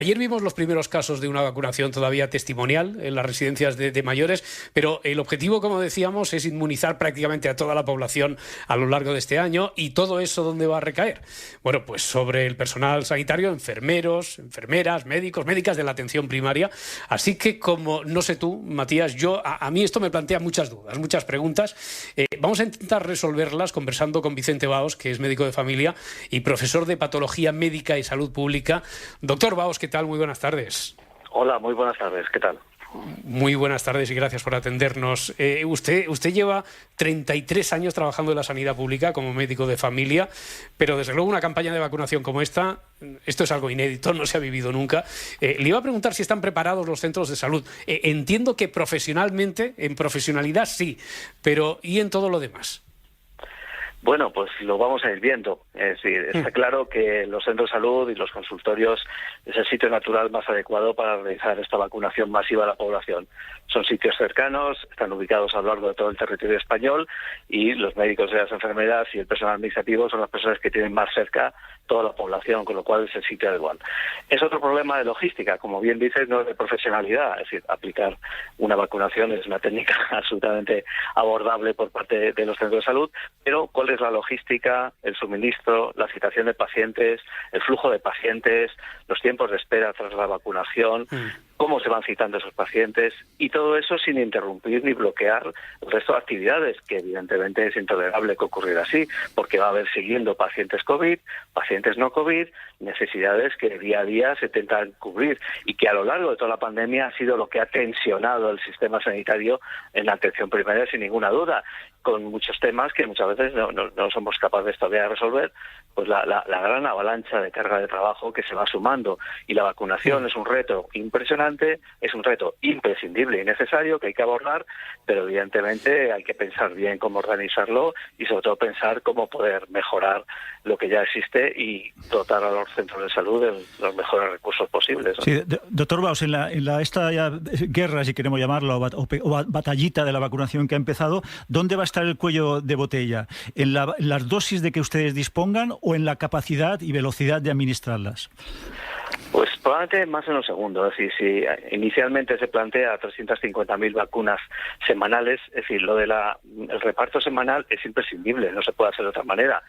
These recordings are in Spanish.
Ayer vimos los primeros casos de una vacunación todavía testimonial en las residencias de mayores, pero el objetivo, como decíamos, es inmunizar prácticamente a toda la población a lo largo de este año. ¿Y todo eso dónde va a recaer? Bueno, pues sobre el personal sanitario, enfermeros, enfermeras, médicos, médicas de la atención primaria. Así que, como no sé tú, Matías, a mí esto me plantea muchas dudas, muchas preguntas. Vamos a intentar resolverlas conversando con Vicente Baos, que es médico de familia y profesor de Patología Médica y Salud Pública. Doctor Baos, ¿qué tal? Muy buenas tardes. Hola, muy buenas tardes. ¿Qué tal? Muy buenas tardes y gracias por atendernos. Usted lleva 33 años trabajando en la sanidad pública como médico de familia, pero desde luego una campaña de vacunación como esta, esto es algo inédito, no se ha vivido nunca. Le iba a preguntar si están preparados los centros de salud. Entiendo que profesionalmente, en profesionalidad sí, pero ¿y en todo lo demás? Bueno, pues lo vamos a ir viendo. Es decir, está claro que los centros de salud y los consultorios es el sitio natural más adecuado para realizar esta vacunación masiva a la población. Son sitios cercanos, están ubicados a lo largo de todo el territorio español y los médicos y las enfermeras y el personal administrativo son las personas que tienen más cerca toda la población, con lo cual es el sitio adecuado. Es otro problema de logística, como bien dices, no es de profesionalidad, es decir, aplicar una vacunación es una técnica absolutamente abordable por parte de los centros de salud, pero ¿cuál es la logística, el suministro, la citación de pacientes, el flujo de pacientes, los tiempos de espera tras la vacunación, cómo se van citando esos pacientes y todo eso sin interrumpir ni bloquear el resto de actividades, que evidentemente es intolerable que ocurriera así, porque va a haber siguiendo pacientes COVID, pacientes no COVID, necesidades que día a día se intentan cubrir y que a lo largo de toda la pandemia ha sido lo que ha tensionado el sistema sanitario en la atención primaria sin ninguna duda, con muchos temas que muchas veces no somos capaces todavía de resolver, pues la gran avalancha de carga de trabajo que se va sumando, y la vacunación es un reto impresionante, es un reto imprescindible y necesario que hay que abordar, pero evidentemente hay que pensar bien cómo organizarlo y sobre todo pensar cómo poder mejorar lo que ya existe y dotar a los centros de salud de los mejores recursos posibles, ¿no? Sí, doctor Baos, en esta guerra, si queremos llamarlo, o batallita de la vacunación que ha empezado, ¿dónde va a estar el cuello de botella? ¿En las dosis de que ustedes dispongan o en la capacidad y velocidad de administrarlas? Pues probablemente más en lo segundo. Es decir, si inicialmente se plantea 350.000 vacunas semanales, es decir, el reparto semanal es imprescindible, no se puede hacer de otra manera.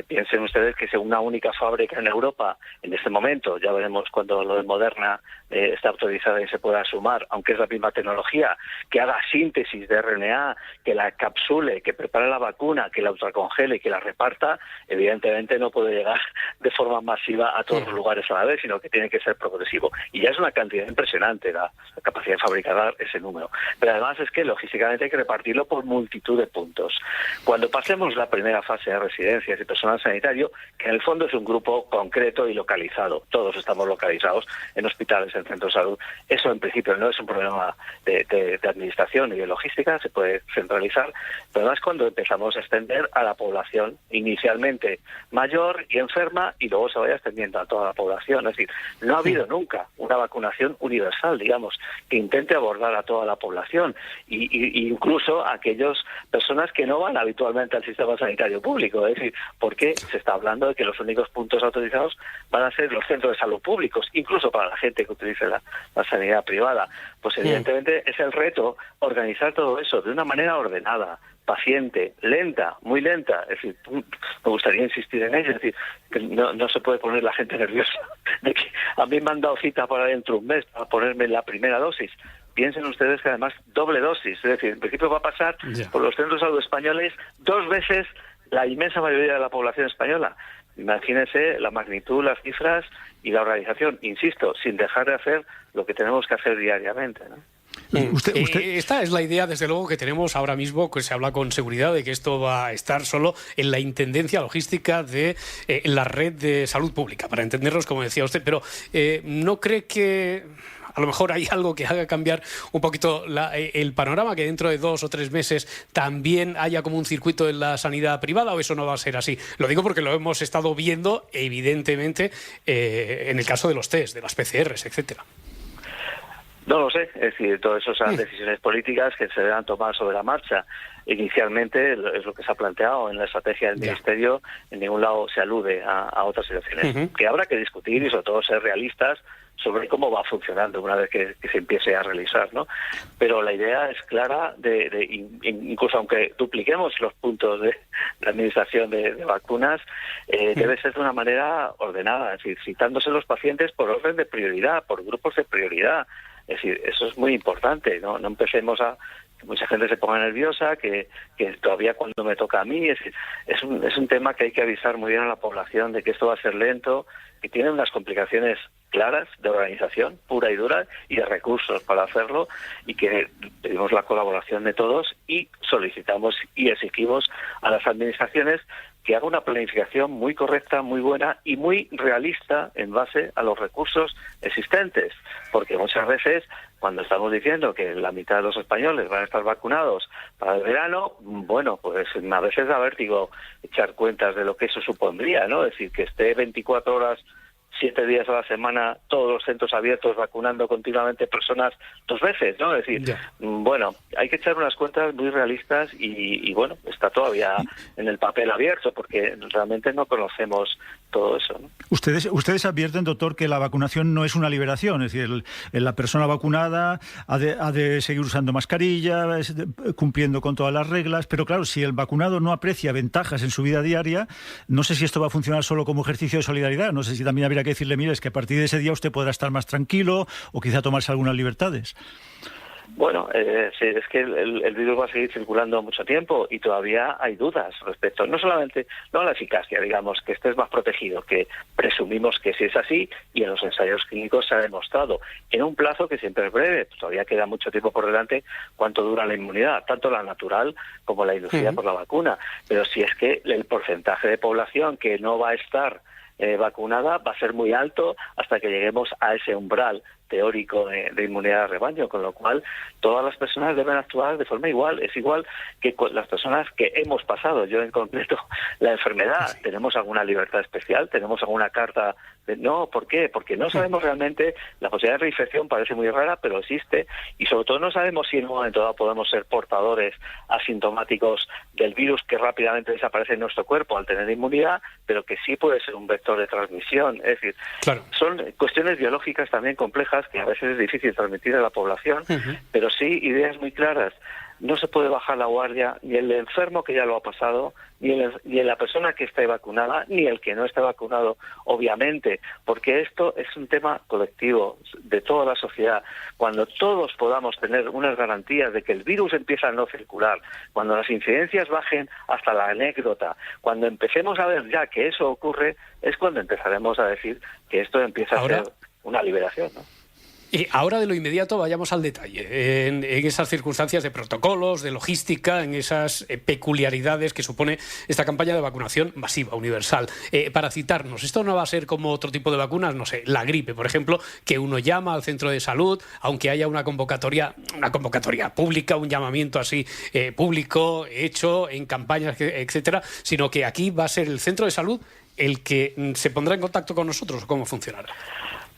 Piensen ustedes que según una única fábrica en Europa, en este momento, ya veremos cuando lo de Moderna está autorizada y se pueda sumar, aunque es la misma tecnología, que haga síntesis de RNA, que la capsule, que prepare la vacuna, que la ultracongele y que la reparta, evidentemente no puede llegar de forma masiva a todos los lugares a la vez, sino que tiene que ser progresivo. Y ya es una cantidad impresionante la capacidad de fabricar ese número. Pero además es que logísticamente hay que repartirlo por multitud de puntos. Cuando pasemos la primera fase de residencias y personal sanitario, que en el fondo es un grupo concreto y localizado, todos estamos localizados en hospitales, en centros de salud, eso en principio no es un problema de administración y de logística, se puede centralizar, pero además cuando empezamos a extender a la población inicialmente mayor y enferma y luego se vaya extendiendo a toda la población. Es decir, no ha habido nunca una vacunación universal, digamos, que intente abordar a toda la población y incluso a aquellas personas que no van habitualmente al sistema sanitario público. Es decir, porque se está hablando de que los únicos puntos autorizados van a ser los centros de salud públicos, incluso para la gente que utilice la sanidad privada. Pues evidentemente es el reto organizar todo eso de una manera ordenada, paciente, lenta, muy lenta. Es decir, me gustaría insistir en ello, es decir, que no se puede poner la gente nerviosa de que a mí me han dado cita para dentro de un mes para ponerme la primera dosis. Piensen ustedes que además doble dosis, es decir, en principio va a pasar por los centros de salud españoles 2 veces la inmensa mayoría de la población española. Imagínense la magnitud, las cifras y la organización, insisto, sin dejar de hacer lo que tenemos que hacer diariamente, ¿no? Esta es la idea, desde luego, que tenemos ahora mismo, que se habla con seguridad de que esto va a estar solo en la intendencia logística de la red de salud pública, para entendernos, como decía usted, pero ¿no cree que a lo mejor hay algo que haga cambiar un poquito el panorama, que dentro de 2 o 3 meses también haya como un circuito en la sanidad privada, o eso no va a ser así? Lo digo porque lo hemos estado viendo, evidentemente, en el caso de los test, de las PCRs, etcétera. No lo sé, es decir, todo eso son decisiones políticas que se deberán tomar sobre la marcha. Inicialmente es lo que se ha planteado en la estrategia del Ministerio, en ningún lado se alude a otras situaciones que habrá que discutir y sobre todo ser realistas sobre cómo va funcionando una vez que se empiece a realizar, ¿no? Pero la idea es clara incluso aunque dupliquemos los puntos de administración de vacunas, debe ser de una manera ordenada, es decir, citándose los pacientes por orden de prioridad, por grupos de prioridad. Es decir, eso es muy importante, ¿no? No empecemos a que mucha gente se ponga nerviosa, que todavía cuando me toca a mí, es un tema que hay que avisar muy bien a la población de que esto va a ser lento, que tiene unas complicaciones claras de organización pura y dura y de recursos para hacerlo, y que pedimos la colaboración de todos y solicitamos y exigimos a las administraciones que haga una planificación muy correcta, muy buena y muy realista en base a los recursos existentes, porque muchas veces cuando estamos diciendo que la mitad de los españoles van a estar vacunados para el verano, bueno, pues a veces da vértigo echar cuentas de lo que eso supondría, ¿no? Es decir, que esté 24 horas 7 días a la semana, todos los centros abiertos vacunando continuamente personas 2 veces, ¿no? Es decir, bueno, hay que echar unas cuentas muy realistas y bueno, está todavía en el papel abierto porque realmente no conocemos todo eso, ¿no? Ustedes advierten, doctor, que la vacunación no es una liberación, es decir, la persona vacunada ha de seguir usando mascarilla, cumpliendo con todas las reglas, pero claro, si el vacunado no aprecia ventajas en su vida diaria, no sé si esto va a funcionar solo como ejercicio de solidaridad, no sé si también habría que decirle, mire, es que a partir de ese día usted podrá estar más tranquilo o quizá tomarse algunas libertades. Bueno, sí, es que el virus va a seguir circulando mucho tiempo y todavía hay dudas respecto, no solamente no a la eficacia, digamos, que estés más protegido, que presumimos que sí es así y en los ensayos clínicos se ha demostrado en un plazo que siempre es breve, todavía queda mucho tiempo por delante cuánto dura la inmunidad, tanto la natural como la inducida por la vacuna, pero si es que el porcentaje de población que no va a estar vacunada va a ser muy alto hasta que lleguemos a ese umbral teórico de inmunidad de rebaño, con lo cual todas las personas deben actuar de forma igual. Es igual que las personas que hemos pasado, yo en concreto, la enfermedad. ¿Tenemos alguna libertad especial? ¿Tenemos alguna carta? No, ¿por qué? Porque no sabemos realmente, la posibilidad de reinfección parece muy rara, pero existe, y sobre todo no sabemos si en un momento dado podemos ser portadores asintomáticos del virus que rápidamente desaparece en nuestro cuerpo al tener inmunidad, pero que sí puede ser un vector de transmisión. Es decir, son cuestiones biológicas también complejas que a veces es difícil transmitir a la población, pero sí ideas muy claras. No se puede bajar la guardia ni el enfermo que ya lo ha pasado, ni la persona que esté vacunada, ni el que no esté vacunado, obviamente, porque esto es un tema colectivo de toda la sociedad. Cuando todos podamos tener unas garantías de que el virus empieza a no circular, cuando las incidencias bajen hasta la anécdota, cuando empecemos a ver ya que eso ocurre, es cuando empezaremos a decir que esto empieza a ser una liberación, ¿no? Y ahora de lo inmediato vayamos al detalle, en esas circunstancias de protocolos, de logística, en esas peculiaridades que supone esta campaña de vacunación masiva, universal. Para citarnos, esto no va a ser como otro tipo de vacunas, no sé, la gripe, por ejemplo, que uno llama al centro de salud, aunque haya una convocatoria pública, un llamamiento así público, hecho en campañas, etcétera, sino que aquí va a ser el centro de salud el que se pondrá en contacto con nosotros. ¿Cómo funcionará?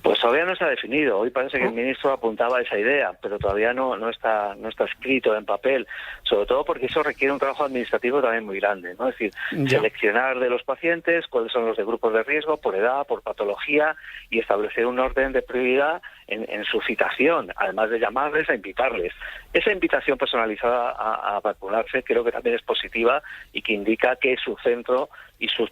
Pues todavía no está definido. Hoy parece que el ministro apuntaba a esa idea, pero todavía no está escrito en papel, sobre todo porque eso requiere un trabajo administrativo también muy grande, ¿no? Es decir, seleccionar de los pacientes cuáles son los de grupos de riesgo, por edad, por patología, y establecer un orden de prioridad en su citación, además de llamarles a invitarles. Esa invitación personalizada a vacunarse creo que también es positiva y que indica que su centro y sus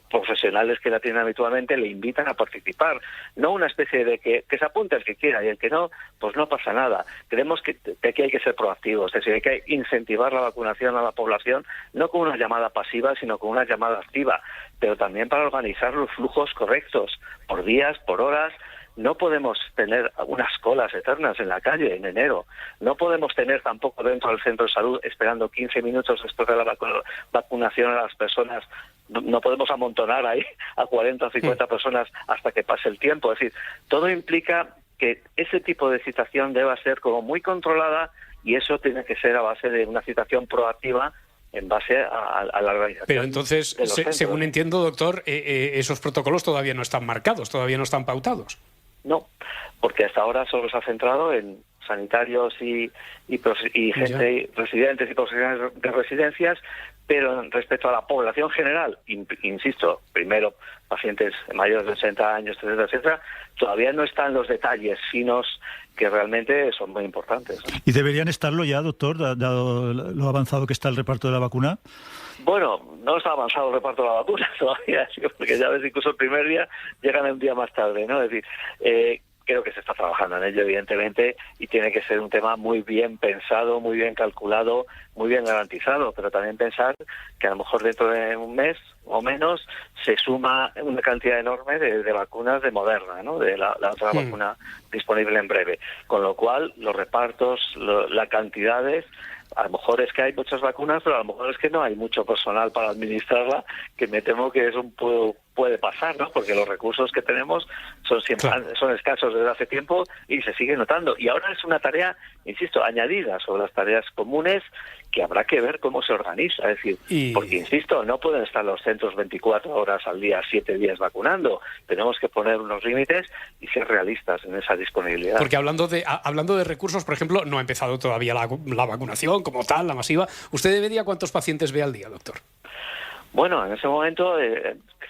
profesionales que la tienen habitualmente le invitan a participar. No una especie de que se apunte el que quiera y el que no, pues no pasa nada. Creemos que aquí hay que ser proactivos, es decir, hay que incentivar la vacunación a la población, no con una llamada pasiva, sino con una llamada activa, pero también para organizar los flujos correctos, por días, por horas. No podemos tener unas colas eternas en la calle en enero. No podemos tener tampoco dentro del centro de salud esperando 15 minutos después de la vacunación a las personas. No podemos amontonar ahí a 40 o 50 personas hasta que pase el tiempo. Es decir, todo implica que ese tipo de citación deba ser como muy controlada, y eso tiene que ser a base de una citación proactiva en base a la organización. Pero entonces, según entiendo, doctor, esos protocolos todavía no están marcados, todavía no están pautados. No, porque hasta ahora solo se ha centrado en sanitarios y gente, residentes y profesionales de residencias, pero respecto a la población general, insisto, primero pacientes mayores de 60 años, etcétera, etcétera, todavía no están los detalles finos que realmente son muy importantes, ¿no? ¿Y deberían estarlo ya, doctor, dado lo avanzado que está el reparto de la vacuna? Bueno, no está avanzado el reparto de la vacuna todavía, porque ya ves, incluso el primer día llegan un día más tarde, ¿no? Es decir, creo que se está trabajando en ello, evidentemente, y tiene que ser un tema muy bien pensado, muy bien calculado, muy bien garantizado, pero también pensar que a lo mejor dentro de un mes o menos se suma una cantidad enorme de vacunas de Moderna, ¿no? De la otra vacuna disponible en breve. Con lo cual, los repartos, las cantidades, a lo mejor es que hay muchas vacunas, pero a lo mejor es que no hay mucho personal para administrarla, que me temo que eso puede pasar, ¿no? Porque los recursos que tenemos son escasos desde hace tiempo y se sigue notando. Y ahora es una tarea, insisto, añadida sobre las tareas comunes, que habrá que ver cómo se organiza. Es decir, porque, insisto, no pueden estar los centros 24 horas al día, 7 días vacunando. Tenemos que poner unos límites y ser realistas en esa disponibilidad. Porque hablando de recursos, por ejemplo, no ha empezado todavía la vacunación como tal, la masiva. ¿Usted de media cuántos pacientes ve al día, doctor? Bueno, en ese momento,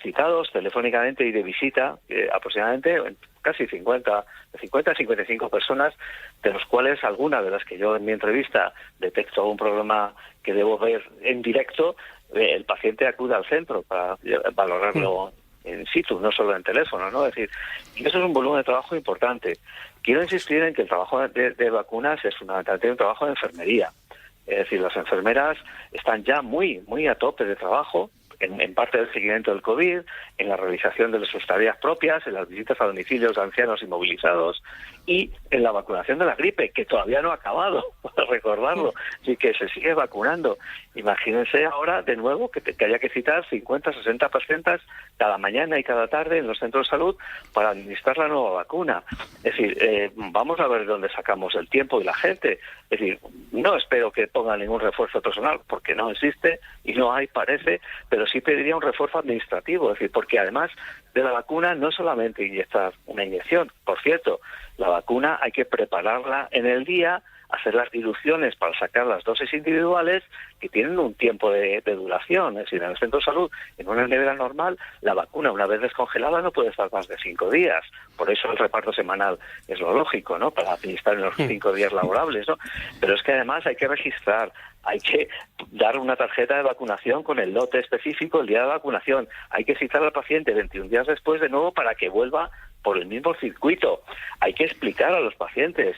citados telefónicamente y de visita, aproximadamente casi 50 a 55 personas, de los cuales algunas de las que yo en mi entrevista detecto algún problema que debo ver en directo, el paciente acude al centro para valorarlo in situ, no solo en teléfono, ¿no? Es decir, y eso es un volumen de trabajo importante. Quiero insistir en que el trabajo de vacunas es fundamentalmente un trabajo de enfermería. Es decir, las enfermeras están ya muy a tope de trabajo, en parte del seguimiento del COVID, en la realización de sus tareas propias, en las visitas a domicilios de ancianos inmovilizados y en la vacunación de la gripe, que todavía no ha acabado, para recordarlo, y que se sigue vacunando. Imagínense ahora, de nuevo, que haya que citar 50, 60 pacientes cada mañana y cada tarde en los centros de salud para administrar la nueva vacuna. Es decir, vamos a ver dónde sacamos el tiempo y la gente. Es decir, no espero que pongan ningún refuerzo personal, porque no existe y no hay, parece, pero sí pediría un refuerzo administrativo. Es decir, porque además de la vacuna no es solamente inyectar una inyección. Por cierto, la vacuna hay que prepararla en el día, hacer las diluciones para sacar las dosis individuales que tienen un tiempo de duración. Es decir, en el centro de salud, en una nevera normal, la vacuna, una vez descongelada, no puede estar más de 5 días. Por eso el reparto semanal es lo lógico, ¿no? Para administrar en los 5 días laborables, ¿no? Pero es que además hay que registrar, hay que dar una tarjeta de vacunación con el lote específico el día de vacunación. Hay que citar al paciente 21 días después de nuevo para que vuelva por el mismo circuito. Hay que explicar a los pacientes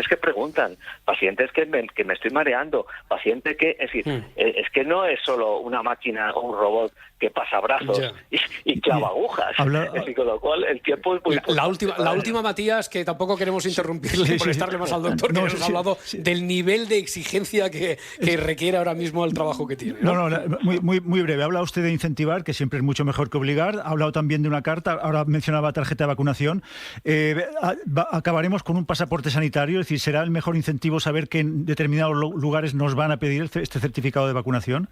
que preguntan, pacientes que me estoy mareando, paciente que, es decir, es que no es solo una máquina o un robot que pasa brazos y clava agujas. Es decir, con lo cual el tiempo es muy importante. La última, Matías, que tampoco queremos interrumpirle por estarle más al doctor, que nos ha hablado del nivel de exigencia que requiere ahora mismo el trabajo que tiene. No, muy breve. Habla usted de incentivar, que siempre es mucho mejor que obligar. Ha hablado también de una carta, ahora mencionaba tarjeta de vacunación. Acabaremos con un pasaporte sanitario, es decir, ¿será el mejor incentivo saber que en determinados lugares nos van a pedir este certificado de vacunación?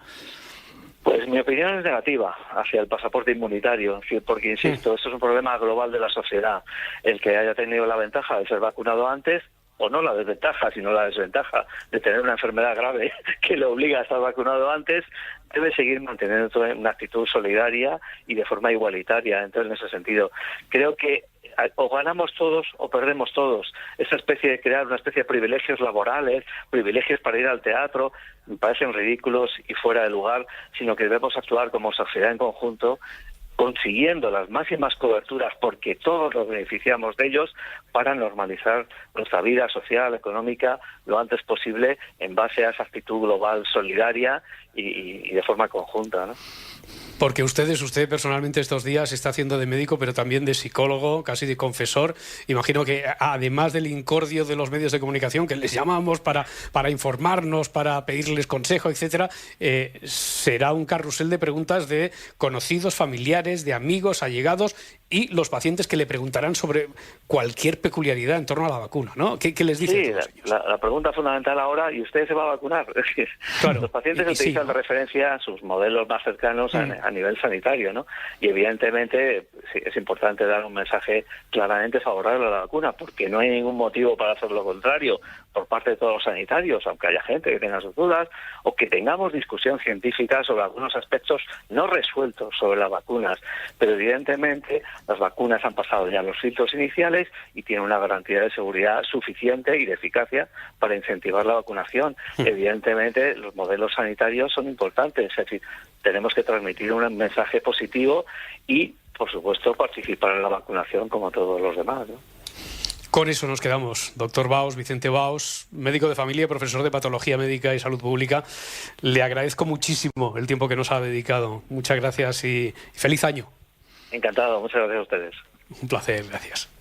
Pues mi opinión es negativa hacia el pasaporte inmunitario, porque, insisto, esto es un problema global de la sociedad. El que haya tenido la ventaja de ser vacunado antes, o no la desventaja, sino la desventaja de tener una enfermedad grave que le obliga a estar vacunado antes, debe seguir manteniendo una actitud solidaria y de forma igualitaria. Entonces, en ese sentido, creo que o ganamos todos o perdemos todos. Esa especie de crear una especie de privilegios laborales, privilegios para ir al teatro, me parecen ridículos y fuera de lugar, sino que debemos actuar como sociedad en conjunto, consiguiendo las máximas coberturas, porque todos nos beneficiamos de ellos, para normalizar nuestra vida social, económica, lo antes posible, en base a esa actitud global solidaria y de forma conjunta, ¿no? Porque usted personalmente estos días está haciendo de médico, pero también de psicólogo, casi de confesor. Imagino que además del incordio de los medios de comunicación, que les llamamos para informarnos, para pedirles consejo, etcétera, será un carrusel de preguntas de conocidos, familiares, familiares, de amigos, allegados y los pacientes que le preguntarán sobre cualquier peculiaridad en torno a la vacuna, ¿no? ¿Qué les dice? Sí, la pregunta fundamental ahora, ¿y usted se va a vacunar? Claro, los pacientes utilizan de referencia sus modelos más cercanos a nivel sanitario, ¿no? Y evidentemente sí, es importante dar un mensaje claramente favorable a la vacuna, porque no hay ningún motivo para hacer lo contrario por parte de todos los sanitarios, aunque haya gente que tenga sus dudas, o que tengamos discusión científica sobre algunos aspectos no resueltos sobre las vacunas. Pero evidentemente las vacunas han pasado ya los filtros iniciales y tienen una garantía de seguridad suficiente y de eficacia para incentivar la vacunación. Evidentemente los modelos sanitarios son importantes, es decir, tenemos que transmitir un mensaje positivo y, por supuesto, participar en la vacunación como todos los demás, ¿no? Con eso nos quedamos. Doctor Baos, Vicente Baos, médico de familia, profesor de Patología Médica y Salud Pública. Le agradezco muchísimo el tiempo que nos ha dedicado. Muchas gracias y feliz año. Encantado, muchas gracias a ustedes. Un placer, gracias.